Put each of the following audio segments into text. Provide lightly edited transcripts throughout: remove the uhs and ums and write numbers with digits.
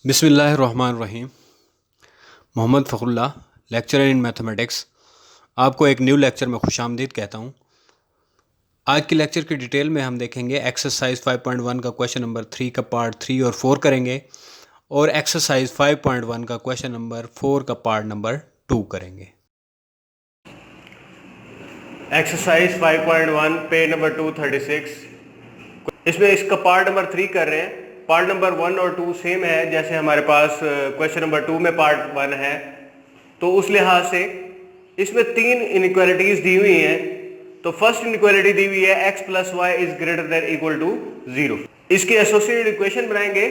बिस्मिल्लाहिर्रहमानिर्रहीम। Mohammad फ़खरुल्लाह, lecturer in mathematics, आपको एक न्यू लेक्चर में खुशामदीद कहता हूँ। आज के लेक्चर की डिटेल में हम देखेंगे एक्सरसाइज 5.1 का क्वेश्चन नंबर 3 का पार्ट 3 और 4 करेंगे, और एक्सरसाइज 5.1 का क्वेश्चन नंबर 4 का पार्ट नंबर 2 करेंगे। Exercise 5.1 page number 236। इसमें इसका पार्ट नंबर 3 कर रहे हैं। पार्ट नंबर 1 और 2 सेम है जैसे हमारे पास क्वेश्चन नंबर 2 में पार्ट 1 है, तो उस लिहाज से इसमें 3 इनइक्वालिटीज दी हुई हैं। तो फर्स्ट इनइक्वालिटी दी हुई है x plus y is greater than equal to 0। इसकी एसोसिएटेड इक्वेशन बनाएंगे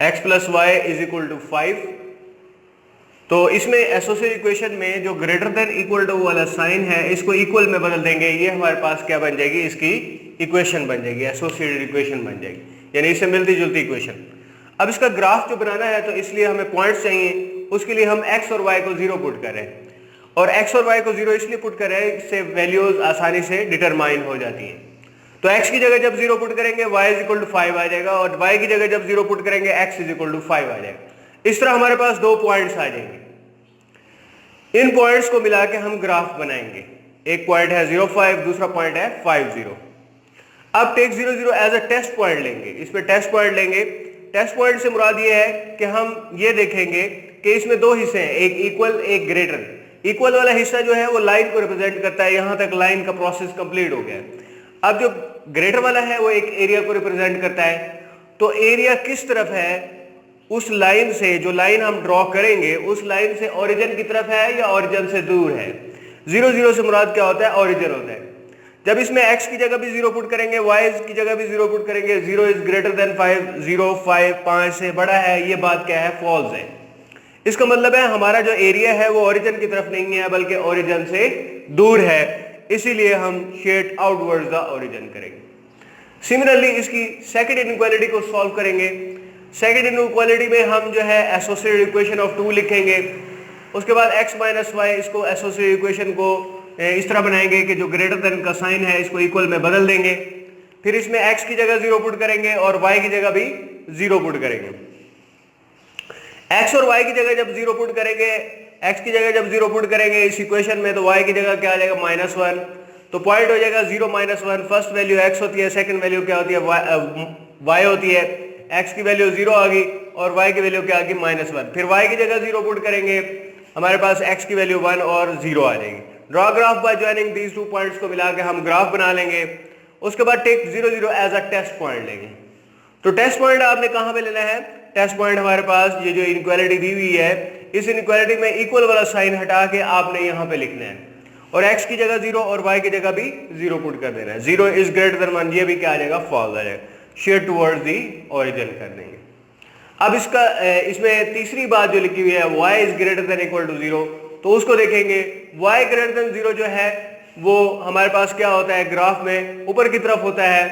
x plus y is equal to 5। तो इसमें एसोसिएटेड इक्वेशन में जो ग्रेटर देन इक्वल टू वाला साइन है इसको इक्वल में बदल देंगे। ये हमारे पास क्या बन जाएगी, इसकी इक्वेशन बन जाएगी, एसोसिएटेड इक्वेशन बन जाएगी, यानी इससे मिलती जुलती इक्वेशन। अब इसका ग्राफ जो बनाना है तो इसलिए हमें पॉइंट्स चाहिए। उसके लिए हम x और y को 0 पुट करें, और x और y को 0 इसलिए पुट करें इससे वैल्यूज आसानी से डिटरमाइन हो जाती हैं। तो x की जगह जब 0 पुट करेंगे y इज इक्वल टू 5 आ जाएगा, और y की जगह जब 0 पुट करेंगे x इज इक्वल टू 5 आ जाएगा। इस तरह हमारे पास 2 पॉइंट्स आ जाएंगे। इन पॉइंट्स को मिला के हम ग्राफ बनाएंगे। एक पॉइंट है 0 5, दूसरा पॉइंट है 5 0। अब take 0 0 as a test point लेंगे। इसमें टेस्ट पॉइंट लेंगे। टेस्ट पॉइंट से मुराद ये है कि हम ये देखेंगे कि इसमें 2 हिस्से हैं, एक इक्वल एक ग्रेटर। इक्वल वाला हिस्सा जो है वो लाइन को रिप्रेजेंट करता है, यहां तक लाइन का प्रोसेस कंप्लीट हो गया। अब जो ग्रेटर वाला है वो एक एरिया को रिप्रेजेंट करता है। तो एरिया किस तरफ है, उस लाइन से, जो लाइन हम ड्रॉ करेंगे उस लाइन से ओरिजिन की तरफ है या ओरिजिन से दूर है। 0 0 से मुराद क्या होता है, ओरिजिन होता है। जब इसमें x की जगह भी 0 पुट करेंगे, y की जगह भी 0 पुट करेंगे, 0 इज ग्रेटर देन 5, 0 5 5 से बड़ा है, ये बात क्या है, फॉल्स है। इसका मतलब है हमारा जो एरिया है वो ओरिजिन की तरफ नहीं है बल्कि ओरिजिन से दूर है, इसीलिए हम शेड आउटवर्ड्स द ओरिजिन करेंगे। सिमिलरली इसकी सेकंड इनइक्वालिटी को सॉल्व करेंगे। सेकंड इनइक्वालिटी में हम जो है एसोसिएटेड इक्वेशन ऑफ 2 लिखेंगे। उसके बाद x माइनस वाई, इसको एसोसिएटेड इक्वेशन को इस तरह बनाएंगे कि जो ग्रेटर देन का साइन है इसको इक्वल में बदल देंगे। फिर इसमें x की जगह 0 पुट करेंगे और y की जगह भी 0 पुट करेंगे। x और y की जगह जब 0 पुट करेंगे, x की जगह जब 0 पुट करेंगे इस इक्वेशन में, तो y की जगह क्या आ जाएगा, -1। तो पॉइंट हो जाएगा 0 -1। फर्स्ट वैल्यू x होती है, सेकंड वैल्यू क्या होती है, y होती है। x की वैल्यू 0 आ गई और y की वैल्यू क्या आ गई, -1। फिर y की जगह 0 पुट करेंगे, हमारे पास x की वैल्यू 1 और 0 आ जाएगी। Draw graph by joining these 2 points को मिला के हम ग्राफ बना लेंगे। उसके बाद take 0 0 as a test point लेंगे। तो टेस्ट पॉइंट आपने कहां पे लेना है, टेस्ट पॉइंट हमारे पास ये जो इनइक्वालिटी दी हुई है, इस इनइक्वालिटी में इक्वल वाला साइन हटा के आपने यहां पे लिखना है, और x की जगह 0 और y की जगह भी 0 पुट कर देना है। 0 इज ग्रेटर देन 1, ये भी क्या आ जाएगा, फॉल्स आ जाएगा। शेड टुवर्ड्स दी ओरिजिन कर देंगे। अब इसमें तीसरी बात जो लिखी हुई है, y is greater than equal to 0, तो उसको देखेंगे। y ग्रेटर देन 0 जो है वो हमारे पास क्या होता है, ग्राफ में ऊपर की तरफ होता है,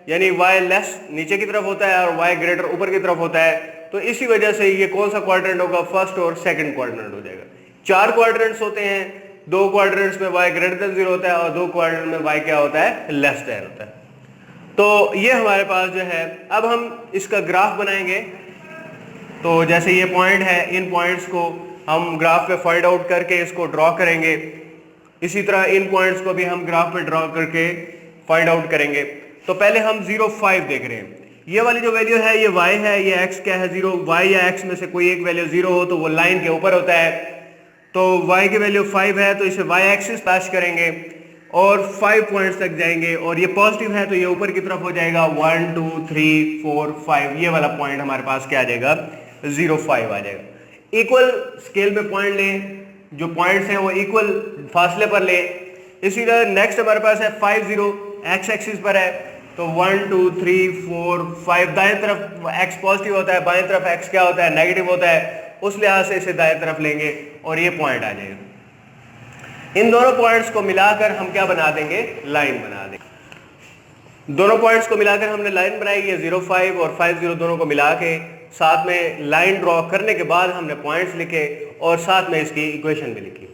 यानी y लेस नीचे की तरफ होता है और y ग्रेटर ऊपर की तरफ होता है। तो इसी वजह से ये कौन सा क्वाड्रेंट होगा, फर्स्ट और सेकंड क्वाड्रेंट हो जाएगा। 4 क्वाड्रेंट्स होते हैं, 2 क्वाड्रेंट्स में y ग्रेटर देन 0 होता है और 2 क्वाड्रेंट में y क्या होता है, लेस देन होता है। तो ये हमारे पास जो है, अब हम इसका ग्राफ बनाएंगे। तो जैसे ये पॉइंट है, इन पॉइंट्स को हम ग्राफ पे फाइंड आउट करके इसको ड्रॉ करेंगे। इसी तरह इन पॉइंट्स को भी हम ग्राफ पे ड्रॉ करके फाइंड आउट करेंगे। तो पहले हम 0 5 देख रहे हैं। ये वाली जो वैल्यू है ये y है, ये x क्या है, 0। y या x में से कोई एक वैल्यू 0 हो तो वो लाइन के ऊपर होता है। तो y की वैल्यू 5 है तो इसे y एक्सिस पैच करेंगे और 5 पॉइंट्स तक जाएंगे, और ये पॉजिटिव है तो ये ऊपर की तरफ हो जाएगा। 1 2 3 4 5, ये वाला पॉइंट हमारे पास क्या आ जाएगा, 0 5 आ जाएगा। इक्वल स्केल में पॉइंट लें, जो पॉइंट्स हैं वो इक्वल फासले पर लें। इसी तरह नेक्स्ट हमारे पास है 5 0, x एक्सिस पर है, तो 1 2 3 4 5, दाएं तरफ x पॉजिटिव होता है, बाएं तरफ x क्या होता है, नेगेटिव होता है। उस लिहाज से इसे दाएं तरफ लेंगे और ये पॉइंट आ जाएगा। इन दोनों पॉइंट्स को मिलाकर हम क्या बना देंगे, लाइन बना देंगे। दोनों पॉइंट्स को मिलाकर हमने लाइन बनाई है, 0 5 और 5 0 दोनों को मिला के साथ में लाइन ड्रॉ करने के बाद हमने पॉइंट्स लिखे और साथ में इसकी इक्वेशन भी लिखी।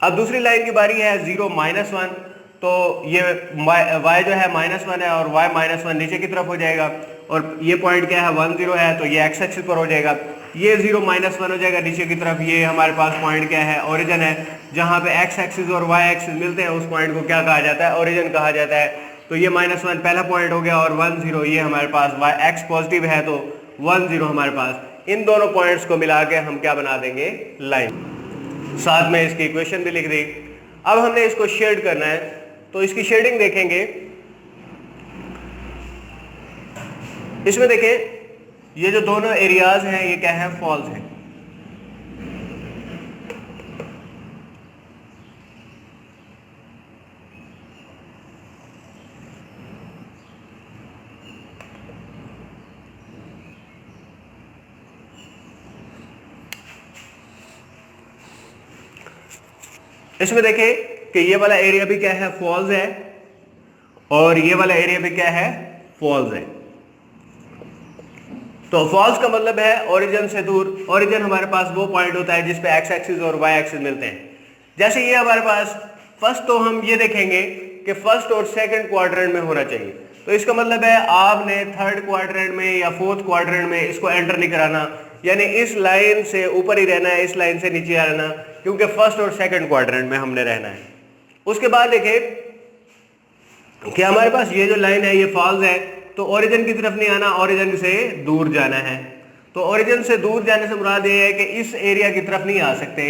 अब दूसरी लाइन की बारी है 0 -1, तो ये y जो है -1 है और y -1 नीचे की तरफ हो जाएगा। और ये पॉइंट क्या है 1 0 है, तो ये एक्स एक्सिस पर हो जाएगा। ये 0 -1 हो जाएगा नीचे की तरफ। ये हमारे पास पॉइंट क्या है, ओरिजिन है, जहाँ पे एक्स एक्सिस और वाई एक्सिस मिलते हैं उस पॉइंट को क्या कहा जाता है, ओरिजिन कहा जाता है। तो ये -1 पहला पॉइंट हो गया और 1 0 ये हमारे पास वाई एक्स पॉजिटिव है तो 1 0 हमारे पास। इन दोनों पॉइंट्स को मिला के हम क्या बना देंगे, लाइन। साथ में इसकी इक्वेशन भी लिख दी। अब हमने इसको शेड करना है, तो इसकी शेडिंग देखेंगे। इसमें देखें ये जो दोनों एरियाज हैं ये क्या है, फॉल्स हैं। इसमें देखें कि ये वाला एरिया भी क्या है, फॉल्स है, और ये वाला एरिया भी क्या है, फॉल्स है। तो फॉल्स का मतलब है ओरिजिन से दूर। ओरिजिन हमारे पास वो पॉइंट होता है जिस पे एक्स एक्सिस और वाई एक्सिस मिलते हैं। जैसे ये हमारे पास फर्स्ट, तो हम ये देखेंगे कि फर्स्ट और सेकंड क्वाड्रेंट में होना चाहिए। तो इसका मतलब है आपने थर्ड क्वाड्रेंट में या फोर्थ क्वाड्रेंट में इसको एंटर नहीं कराना, यानी इस लाइन से ऊपर ही रहना है, इस लाइन से नीचे आना, क्योंकि फर्स्ट और सेकंड क्वाड्रेंट में हमने रहना है। उसके बाद देखें कि हमारे पास ये जो लाइन है ये फॉल्स है, तो ओरिजिन की तरफ नहीं आना, ओरिजिन से दूर जाना है। तो ओरिजिन से दूर जाने से मुराद ये है कि इस एरिया की तरफ नहीं आ सकते,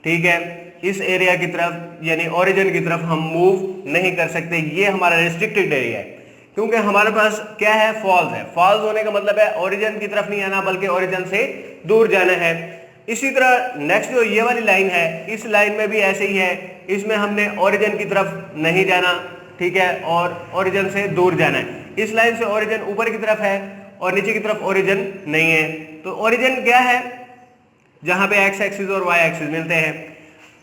ठीक है, इस एरिया की तरफ यानी ओरिजिन की तरफ हम मूव नहीं कर सकते। ये हमारा रिस्ट्रिक्टेड एरिया है, क्योंकि हमारे पास क्या है, फॉल्स है। फॉल्स होने का मतलब है ओरिजिन की तरफ नहीं आना बल्कि ओरिजिन से दूर जाना है। इसी तरह नेक्स्ट जो ये वाली लाइन है, इस लाइन में भी ऐसे ही है, इसमें हमने ओरिजिन की तरफ नहीं जाना, ठीक है, और ओरिजिन से दूर जाना है। इस लाइन से ओरिजिन ऊपर की तरफ है और नीचे की तरफ ओरिजिन नहीं है। तो ओरिजिन क्या है, जहां पे एक्स एक्सिस और वाई एक्सिस मिलते हैं।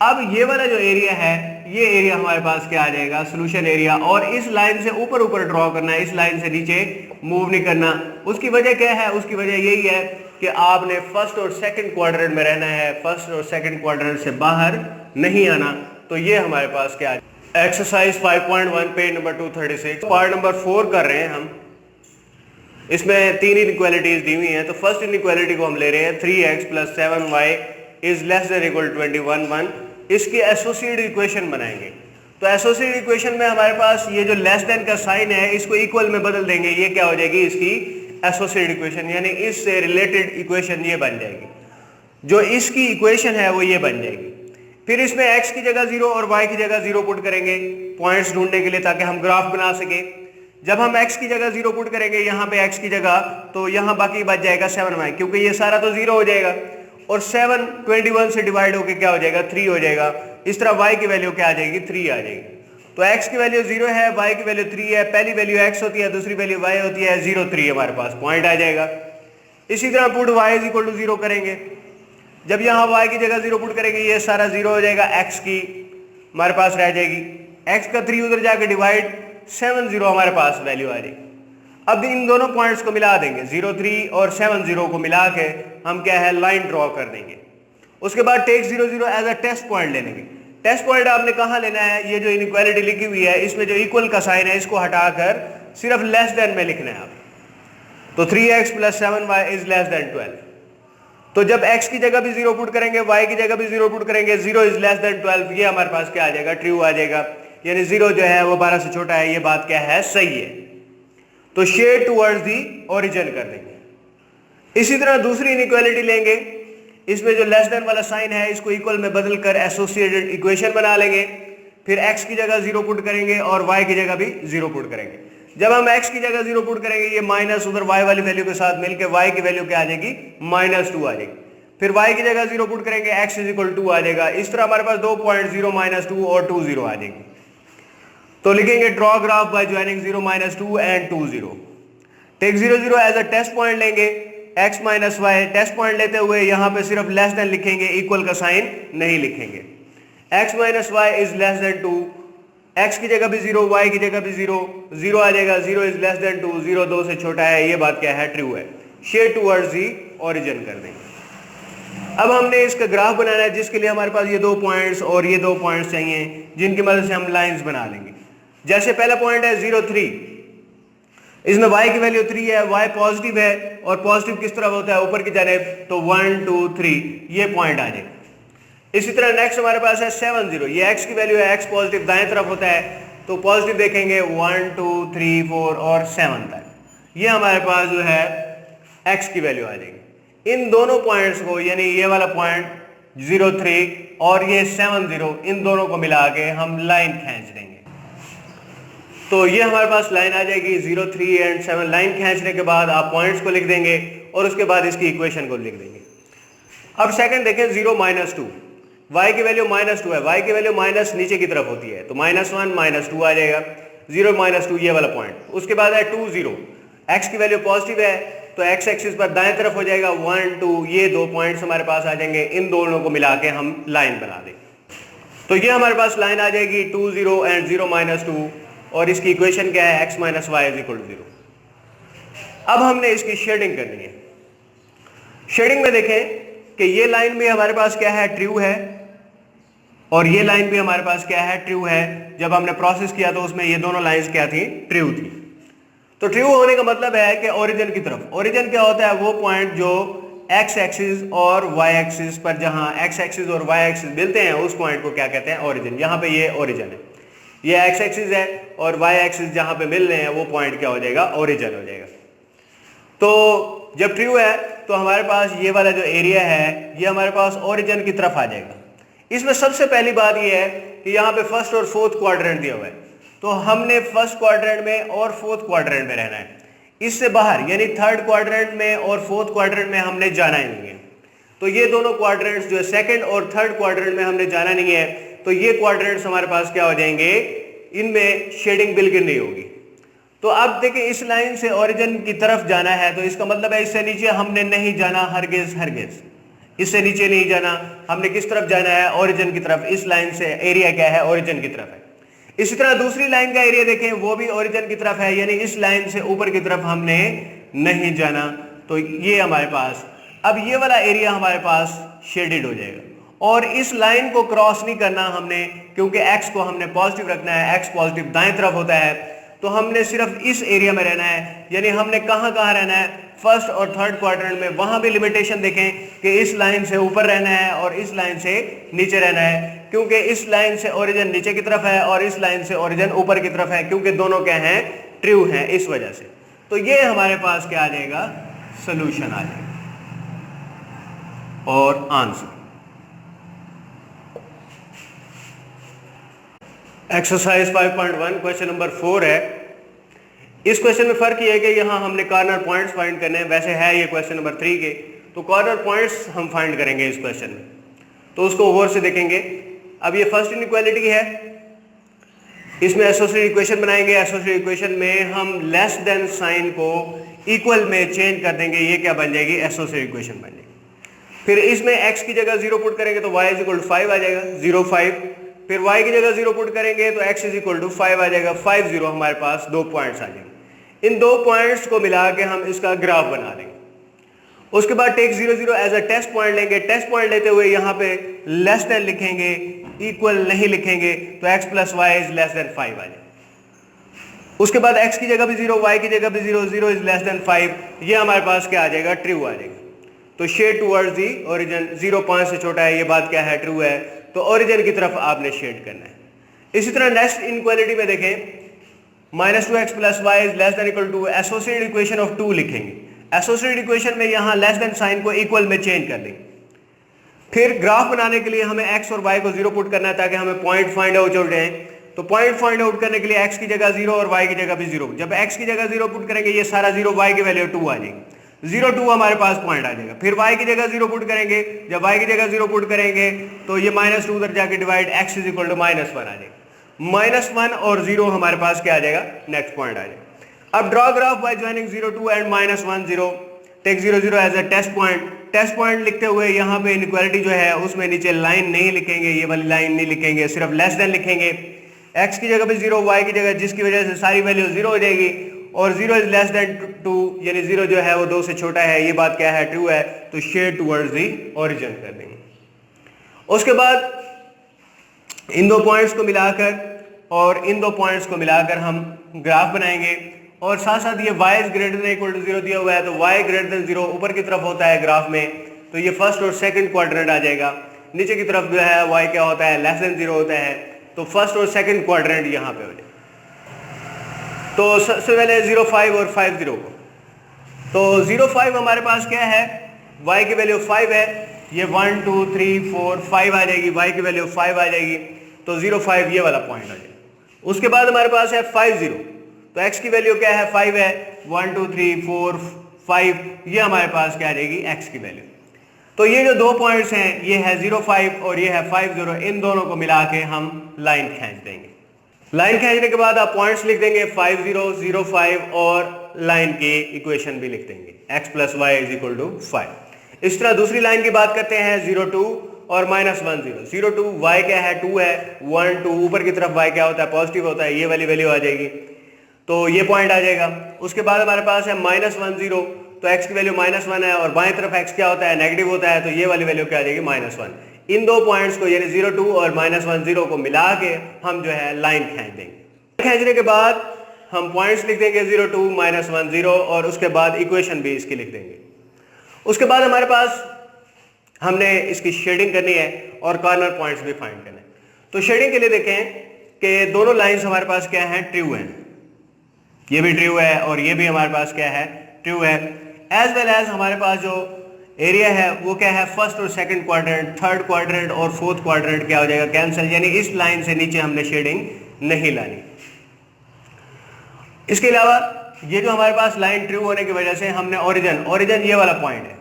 अब ये वाला जो एरिया है, ये एरिया हमारे पास क्या आ जाएगा, सोल्यूशन एरिया। और इस लाइन से ऊपर ऊपर ड्रॉ करना है, इस लाइन से नीचे मूव नहीं करना। उसकी वजह क्या है, उसकी वजह यही है कि आपने फर्स्ट और सेकंड क्वाड्रेंट में रहना है, फर्स्ट और सेकंड क्वाड्रेंट से बाहर नहीं आना। तो ये हमारे पास क्या है, exercise 5.1 page number 236 part number 4 कर रहे हैं हम। इसमें 3 इनइक्वालिटीज दी हुई हैं। तो फर्स्ट इनइक्वालिटी को हम ले रहे हैं 3x + 7y is less than equal 21 इसकी एसोसिएट इक्वेशन बनाएंगे। तो एसोसिएट इक्वेशन में हमारे पास ये जो लेस देन का साइन है इसको इक्वल में बदल देंगे, ये क्या हो जाएगी, इसकी एसोसिएट इक्वेशन, यानी इससे रिलेटेड इक्वेशन ये बन जाएगी। जो इसकी इक्वेशन है वो ये बन जाएगी। फिर इसमें x की जगह 0 और y की जगह 0 पुट करेंगे पॉइंट्स ढूंढने के लिए, ताकि हम ग्राफ बना सके। जब हम x की जगह 0 पुट करेंगे यहाँ पे x की जगह, तो यहाँ बाकी बच जाएगा 7y, क्योंकि ये सारा तो 0 हो जाएगा और 7 21 से डिवाइड होकर क्या हो जाएगा, 3 हो जाएगा। इस तरह y की वैल्यू क्या आ जाएगी, 3 आ जाएगी। तो x की वैल्यू 0 है, y की वैल्यू 3 है। पहली वैल्यू x होती है, दूसरी वैल्यू y होती है, 0 3 हमारे पास पॉइंट आ जाएगा। इसी तरह पुट y = 0 करेंगे। जब यहाँ y की जगह 0 पुट करेंगे ये सारा 0 हो जाएगा, x की हमारे पास रह जाएगी, x का 3 उधर जाके डिवाइड 7 0 हमारे पास वैल्यू आ जाएगी। अब इन दोनों पॉइंट्स को मिला देंगे, 0 3 और 7 0 को मिला के हम क्या है, लाइन ड्रॉ कर देंगे। उसके बाद take 0 0 as a test point ले लेंगे। टेस्ट पॉइंट आपने कहाँ लेना है, ये जो इनइक्वालिटी लिखी हुई है इसमें जो इक्वल का साइन है इसको हटाकर सिर्फ लेस देन में लिखना है आप। तो 3x + 7y is less then 12। तो जब x की जगह भी 0 पुट करेंगे, y की जगह भी 0 पुट करेंगे, 0 इज लेस देन 12, ये हमारे पास क्या आ जाएगा, ट्रू आ जाएगा। यानी 0 जो है वो 12 से छोटा है, ये बात क्या है, सही है। तो शेड टुवर्ड्स दी ओरिजिन कर देंगे। इसी तरह दूसरी इनइक्वालिटी लेंगे, इसमें जो लेस देन वाला साइन है इसको इक्वल में बदल कर एसोसिएटेड इक्वेशन बना लेंगे। फिर x की जगह 0 पुट करेंगे और y की जगह भी 0 पुट करेंगे। जब हम x की जगह 0 पुट करेंगे ये माइनस उधर y वाली वैल्यू के साथ मिलकर y की वैल्यू क्या आ जाएगी, -2 आ जाएगी। फिर y की जगह 0 पुट करेंगे, x = 2 आ जाएगा। इस तरह हमारे पास 2 पॉइंट 0 -2 और 2 0 आ जाएगी। तो लिखेंगे draw graph by joining 0 -2 and 2 0। Take 0 0 as a test point लेंगे, x - y टेस्ट पॉइंट लेते हुए यहाँ पे सिर्फ लेस देन लिखेंगे, इक्वल का साइन नहीं लिखेंगे। x - y is less than 2, x की जगह भी 0, y की जगह भी 0, 0 आ जाएगा। 0 इज लेस देन 2, 0 2 से छोटा है, ये बात क्या है, ट्रू है। शेड टुवर्ड्स दी ओरिजिन कर देंगे। अब हमने इसका ग्राफ बनाना है, जिसके लिए हमारे पास ये 2 पॉइंट्स और ये 2 पॉइंट्स चाहिए, जिनकी मदद से हम लाइंस बना लेंगे। जैसे पहला पॉइंट है 0 3, इसमें y की वैल्यू 3 है, y पॉजिटिव है और पॉजिटिव किस तरफ होता है, ऊपर की जानिब, तो 1 2 3 ये पॉइंट आ जाएगा। इसी तरह नेक्स्ट हमारे पास है 7 0, ये x की वैल्यू है, x पॉजिटिव दाएं तरफ होता है तो पॉजिटिव देखेंगे 1 2 3 4 और 7 तक, ये हमारे पास जो है x की वैल्यू आ जाएगी। इन दोनों पॉइंट्स को यानी ये वाला पॉइंट 0 3 और ये 7 0, इन दोनों को मिला के हम लाइन खींच देंगे। तो ये हमारे पास लाइन आ जाएगी 0 3 एंड 7। लाइन खींचने के बाद आप पॉइंट्स को लिख देंगे और उसके बाद इसकी इक्वेशन को लिख देंगे। अब सेकंड देखें 0 -2, y की वैल्यू -2 है, y की वैल्यू माइनस नीचे की तरफ होती है तो -1 -2 आ जाएगा, 0 -2 ये वाला पॉइंट। उसके बाद है 2 0, x की वैल्यू पॉजिटिव है तो x एक्सिस पर दाएं तरफ हो जाएगा 1 2, ये दो पॉइंट्स हमारे पास आ जाएंगे, इन दोनों को मिला के हम लाइन बना देंगे। तो ये हमारे पास लाइन आ जाएगी 2 0 एंड 0 -2 और इसकी इक्वेशन क्या है, x - y = 0। अब हमने इसकी शेडिंग करनी है। शेडिंग में देखें कि ये लाइन भी हमारे पास क्या है, ट्रू है, और ये लाइन भी हमारे पास क्या है, ट्रू है। जब हमने प्रोसेस किया तो उसमें ये दोनों लाइंस क्या थी, ट्रू थी। तो ट्रू होने का मतलब है कि ओरिजिन की तरफ, ओरिजिन क्या होता है, वो पॉइंट जो x एक्सिस और y एक्सिस पर, जहां x एक्सिस और y एक्सिस मिलते हैं उस पॉइंट को क्या कहते हैं, ओरिजिन। यहां पे ये ओरिजिन है, ये x एक्सिस है और y एक्सिस जहां पे मिल रहे हैं वो पॉइंट क्या हो जाएगा, ओरिजिन हो जाएगा। तो जब ट्रू है तो हमारे पास ये वाला जो एरिया है ये हमारे पास ओरिजिन की तरफ आ जाएगा। इसमें सबसे पहली बात ये है कि यहाँ पे फर्स्ट और फोर्थ क्वाड्रेंट दिया हुआ है, तो हमने फर्स्ट क्वाड्रेंट में और फोर्थ क्वाड्रेंट में रहना है। इससे बाहर यानी थर्ड क्वाड्रेंट में और फोर्थ क्वाड्रेंट में हमने जाना ही नहीं है। तो ये दोनों क्वाड्रेंट्स जो है सेकंड और थर्ड क्वाड्रेंट में हमने जाना नहीं है, तो ये क्वाड्रेंट्स हमारे पास क्या हो जाएंगे, इनमें शेडिंग बिल्कुल नहीं होगी। तो अब देखिए इस लाइन से ओरिजिन की तरफ जाना है तो इसका मतलब है इससे नीचे हमने नहीं जाना, हरगिज हरगिज इससे नीचे नहीं जाना। हमने किस तरफ जाना है, ओरिजिन की तरफ। इस लाइन से एरिया क्या है, ओरिजिन की तरफ है। इसी तरह दूसरी लाइन का एरिया देखें, वो भी ओरिजिन की तरफ है, यानी इस लाइन से ऊपर की तरफ हमने नहीं जाना। तो ये हमारे पास अब ये वाला एरिया हमारे पास शेडेड हो जाएगा और इस लाइन को क्रॉस नहीं करना हमने, क्योंकि x को हमने पॉजिटिव रखना है, x पॉजिटिव दाएं तरफ होता है, तो हमने सिर्फ इस एरिया में रहना है। यानी हमने कहां कहां रहना है, फर्स्ट और थर्ड क्वाड्रेंट में। वहां भी लिमिटेशन देखें कि इस लाइन से ऊपर रहना है और इस लाइन से नीचे रहना है, क्योंकि इस लाइन से ओरिजिन नीचे की तरफ है और इस लाइन से ओरिजिन ऊपर की तरफ है, क्योंकि दोनों क्या हैं, ट्रू हैं, इस वजह से। तो ये हमारे पास क्या आ जाएगा, सोल्यूशन आ जाएगा और आंसर। एक्सरसाइज 5.1 क्वेश्चन नंबर 4 है। इस क्वेश्चन में फर्क ये है कि यहाँ हमने कॉर्नर पॉइंट्स फाइंड करने हैं। वैसे है ये क्वेश्चन नंबर 3 के, तो कॉर्नर पॉइंट्स हम फाइंड करेंगे इस क्वेश्चन में, तो उसको गौर से देखेंगे। अब ये फर्स्ट इनइक्वालिटी है, इसमें एसोसिएटेड इक्वेशन बनाएंगे। एसोसिएटेड इक्वेशन में हम लेस देन साइन को इक्वल में चेंज कर देंगे, ये क्या बन जाएगी, एसोसिएटेड इक्वेशन बन जाएगी। फिर इसमें x की जगह 0 पुट करेंगे तो y = 5 आ जाएगा, 0 5। फिर y की जगह 0 पुट करेंगे तो x = 5 आ जाएगा, 5 0। हमारे पास दो पॉइंट्स आ जाएंगे। इन दो पॉइंट्स को मिला के हम इसका ग्राफ बना देंगे। उसके बाद take 0 0 as a test point लेंगे। टेस्ट पॉइंट लेते हुए यहाँ पे लेस देन लिखेंगे, इक्वल नहीं लिखेंगे, तो x + y > 5 आ जाएगा। उसके बाद x की जगह भी 0, y की जगह भी 0, 0 > 5, ये हमारे पास क्या आ जाएगा, ट्रू आ जाएगा। तो शेड टुवर्ड्स दी ओरिजिन, 0 5 से छोटा है, ये बात क्या है, ट्रू है, तो ओरिजिन की तरफ आपने शेड करना है। इसी तरह नेक्स्ट इनइक्वालिटी में देखें, -2x + y <= associated equation of 2 लिखेंगे। एसोसिएटेड इक्वेशन में यहाँ लेस देन साइन को इक्वल में चेंज कर देंगे। फिर ग्राफ बनाने के लिए हमें x और y को 0 पुट करना है ताकि हमें पॉइंट फाइंड आउट हो जाए। तो पॉइंट फाइंड आउट करने के लिए x की जगह 0 और y की जगह भी 0। जब x की जगह 0 पुट करेंगे ये सारा 0, y की वैल्यू 2 आ जाएगी, 0 2 हमारे पास पॉइंट आ जाएगा। फिर y की जगह 0 पुट करेंगे, जब y की जगह 0 पुट करेंगे तो ये -2 उधर जाके डिवाइड, x = -1 आ जाएगा। -1 और 0 हमारे पास क्या आ जाएगा, नेक्स्ट पॉइंट आ जाएगा। अब draw graph by joining 0 2 and -1 0। Take 0 0 as a test point. Test point लिखते हुए यहाँ पे इनइक्वालिटी जो है उसमें नीचे लाइन नहीं लिखेंगे, ये वाली लाइन नहीं लिखेंगे, सिर्फ लेस देन लिखेंगे। x की जगह भी 0, y की जगह, जिसकी वजह से सारी वैल्यू 0 हो जाएगी, और 0 <= 2, यानी 0 जो है वो 2 से छोटा है, ये बात क्या है, ट्रू है, तो शेड टुवर्ड्स दी ओरिजिन कर देंगे। उसके बाद इन दो पॉइंट्स को मिलाकर और इन दो पॉइंट्स को मिलाकर हम ग्राफ बनाएंगे। और साथ साथ ये y is greater than equal to 0 दिया हुआ है, तो y ग्रेटर देन 0 ऊपर की तरफ होता है ग्राफ में, तो ये फर्स्ट और सेकंड क्वाड्रेंट आ जाएगा। नीचे की तरफ जो है y क्या होता है, लेस देन 0 होता है, तो फर्स्ट और सेकंड क्वाड्रेंट यहाँ पे हो जाए। तो सबसे पहले 0 5 और 5 0 को, तो 0 5 हमारे पास क्या है, y की वैल्यू 5 है, ये 1 2 3 4 5 आ जाएगी, y की वैल्यू 5 आ जाएगी, तो 0 5 ये वाला पॉइंट आ जाएगा। उसके बाद हमारे पास है 5 0, तो x की वैल्यू क्या है, 5 है, 1 2 3 4 5, ये हमारे पास क्या आ जाएगी, x की वैल्यू। तो ये जो दो पॉइंट्स हैं, ये है 0 5 और ये है 5 0, इन दोनों को मिला के हम लाइन खींच देंगे। लाइन खींचने के बाद आप पॉइंट्स लिख देंगे 5 0 0 5 और लाइन की इक्वेशन भी लिख देंगे, x plus y is equal to 5। इस तरह दूसरी लाइन की बात करते हैं 0 2 और -1 0। 0 2 y क्या है, 2 है, 1 2 ऊपर की तरफ y क्या होता है, पॉजिटिव होता है, ये वाली वैल्यू आ जाएगी, तो ये पॉइंट आ जाएगा। उसके बाद हमारे पास है -1 0, तो x की वैल्यू -1 है और बाएं तरफ x क्या होता है, नेगेटिव होता है, तो ये वाली वैल्यू क्या आ जाएगी, -1। इन दो पॉइंट्स को यानी 0 2 और -1 0 को मिला के हम जो है लाइन खींच देंगे। खींचने के बाद हम पॉइंट्स लिख देंगे 0 2 -1 0 और उसके बाद इक्वेशन भी इसकी लिख देंगे। उसके बाद हमारे पास हमने इसकी शेडिंग करनी है और कॉर्नर पॉइंट्स भी फाइंड करने हैं। तो शेडिंग के लिए देखें कि दोनों लाइंस हमारे पास क्या हैं, ट्रू हैं, ये भी ट्रू है और ये भी हमारे पास क्या है, ट्रू है। एज वेल एज हमारे पास जो एरिया है वो क्या है, फर्स्ट और सेकंड क्वाड्रेंट, थर्ड क्वाड्रेंट और फोर्थ क्वाड्रेंट क्या हो जाएगा, कैंसिल, यानी इस लाइन से नीचे हमने शेडिंग नहीं लानी। इसके अलावा ये जो हमारे पास लाइन ट्रू होने की वजह से हमने ओरिजिन ये वाला पॉइंट है,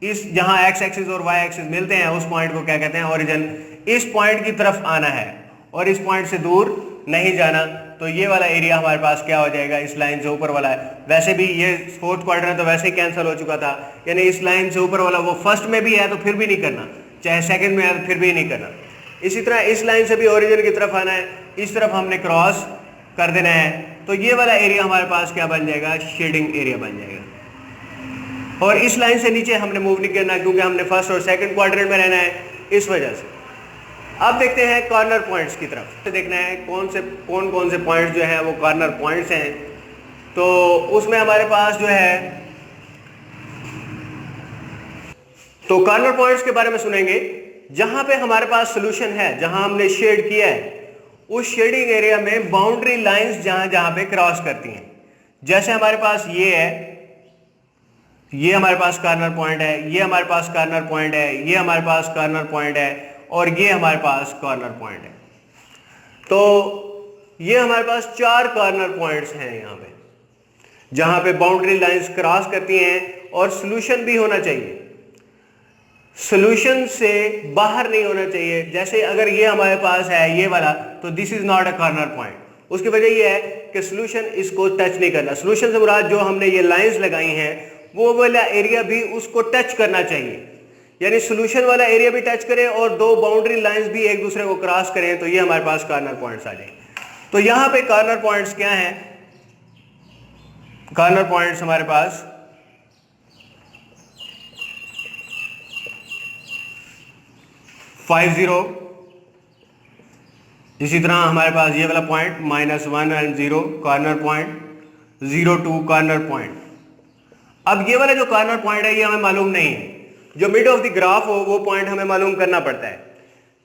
इस जहां x एक्सिस और y एक्सिस मिलते हैं उस पॉइंट को क्या कहते हैं, ओरिजिन। इस पॉइंट की तरफ आना है और इस पॉइंट से दूर नहीं जाना, तो ये वाला एरिया हमारे पास क्या हो जाएगा, इस लाइन से ऊपर वाला है। वैसे भी ये फोर्थ क्वाड्रेंट तो वैसे ही कैंसिल हो चुका था, यानी इस लाइन से ऊपर वाला वो फर्स्ट में भी है तो फिर भी नहीं करना, चाहे सेकंड में है तो फिर भी नहीं करना। इसी तरह इस लाइन से भी ओरिजिन की तरफ आना है, इस तरफ हमने क्रॉस कर देना है, तो ये वाला एरिया हमारे पास क्या बन जाएगा, शेडिंग एरिया बन जाएगा। और इस लाइन से नीचे हमने मूव नहीं करना क्योंकि हमने फर्स्ट और सेकंड क्वाड्रेंट में रहना है, इस वजह से। अब देखते हैं कॉर्नर पॉइंट्स की तरफ, तो देखना है कौन कौन से पॉइंट्स जो है वो कॉर्नर पॉइंट्स हैं। तो उसमें हमारे पास जो है, तो कॉर्नर पॉइंट्स के बारे में सुनेंगे जहां पे हमारे पास सोल्यूशन है, जहां हमने शेड किया है, उस शेडिंग एरिया में बाउंड्री लाइंस जहां जहां पे क्रॉस करती हैं। जैसे हमारे पास ये है, ये हमारे पास कॉर्नर पॉइंट है, ये हमारे पास कॉर्नर पॉइंट है, ये हमारे पास कॉर्नर पॉइंट है और ये हमारे पास कॉर्नर पॉइंट है। तो ये हमारे पास 4 कॉर्नर पॉइंट्स हैं यहां पे, जहां पे बाउंड्री लाइंस क्रॉस करती हैं और सॉल्यूशन भी होना चाहिए, सॉल्यूशन से बाहर नहीं होना चाहिए। जैसे अगर ये हमारे पास है ये वाला, तो this is not a corner point. उसकी वजह ये है कि सॉल्यूशन इसको टच नहीं करना। सॉल्यूशन से मुराद जो हमने ये लाइंस लगाई हैं वो वाला एरिया भी उसको टच करना चाहिए, यानी सॉल्यूशन वाला एरिया भी टच करे और दो बाउंड्री लाइंस भी एक दूसरे को क्रॉस करें, तो ये हमारे पास कॉर्नर पॉइंट्स आ जाएंगे। तो यहां पे कॉर्नर पॉइंट्स क्या हैं, कॉर्नर पॉइंट्स हमारे पास 5 0, इसी तरह हमारे पास ये वाला पॉइंट -1 और 0 कॉर्नर पॉइंट, 0 2 कॉर्नर पॉइंट। अब ये वाला जो कॉर्नर पॉइंट है ये हमें मालूम नहीं है, जो मिड ऑफ द ग्राफ हो वो पॉइंट हमें मालूम करना पड़ता है,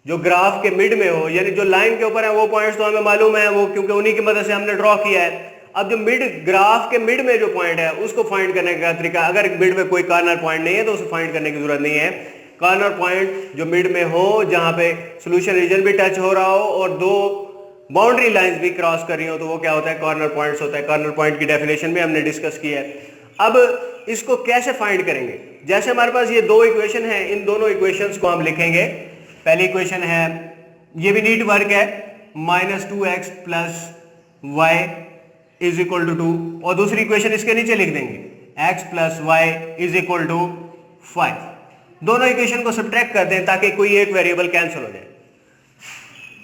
जो ग्राफ के मिड में हो, यानी जो लाइन के ऊपर है वो पॉइंट्स तो हमें मालूम है, वो क्योंकि उन्हीं की मदद से हमने ड्रॉ किया है। अब जो मिड ग्राफ के मिड में जो पॉइंट है उसको फाइंड करने का तरीका, अगर मिड में कोई कॉर्नर पॉइंट नहीं है तो उसे फाइंड करने की जरूरत नहीं है। कॉर्नर पॉइंट जो मिड में हो, जहां पे सॉल्यूशन रीजन भी टच हो रहा हो और दो बाउंड्री लाइंस भी क्रॉस कर रही हो, तो वो क्या होता है, कॉर्नर पॉइंट्स होता है। कॉर्नर पॉइंट की डेफिनेशन भी हमने डिस्कस की है। अब इसको कैसे फाइंड करेंगे, जैसे हमारे पास ये दो इक्वेशन है, इन दोनों इक्वेशंस को हम लिखेंगे। पहली इक्वेशन है, ये भी नीट वर्क है, -2x plus y is equal to 2, और दूसरी इक्वेशन इसके नीचे लिख देंगे, x plus y is equal to 5। दोनों इक्वेशन को सब्ट्रैक्ट कर दें ताकि कोई एक वेरिएबल कैंसिल हो जाए,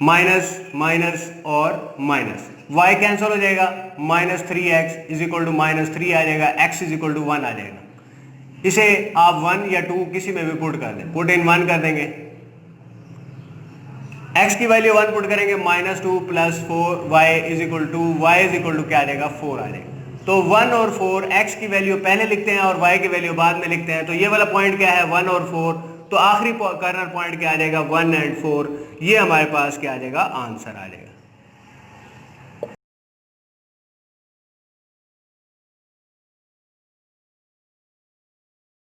माइनस माइनस और माइनस, y कैंसिल हो जाएगा, -3x इज इक्वल टू -3 आ जाएगा, x इज इक्वल टू 1 आ जाएगा। इसे आप 1 या 2 किसी में भी पुट कर दें, पुट इन 1 कर देंगे, x की वैल्यू 1 पुट करेंगे, -2 plus 4 y is equal to क्या आ जाएगा, 4 आ जाएगा। तो 1 और 4 x की वैल्यू पहले लिखते हैं और y की वैल्यू बाद में लिखते हैं। तो ये वाला पॉइंट क्या है 1 और 4, तो आखिरी कॉर्नर पॉइंट क्या आ जाएगा 1 एंड 4। ये हमारे पास क्या आ जाएगा आंसर आ जाएगा।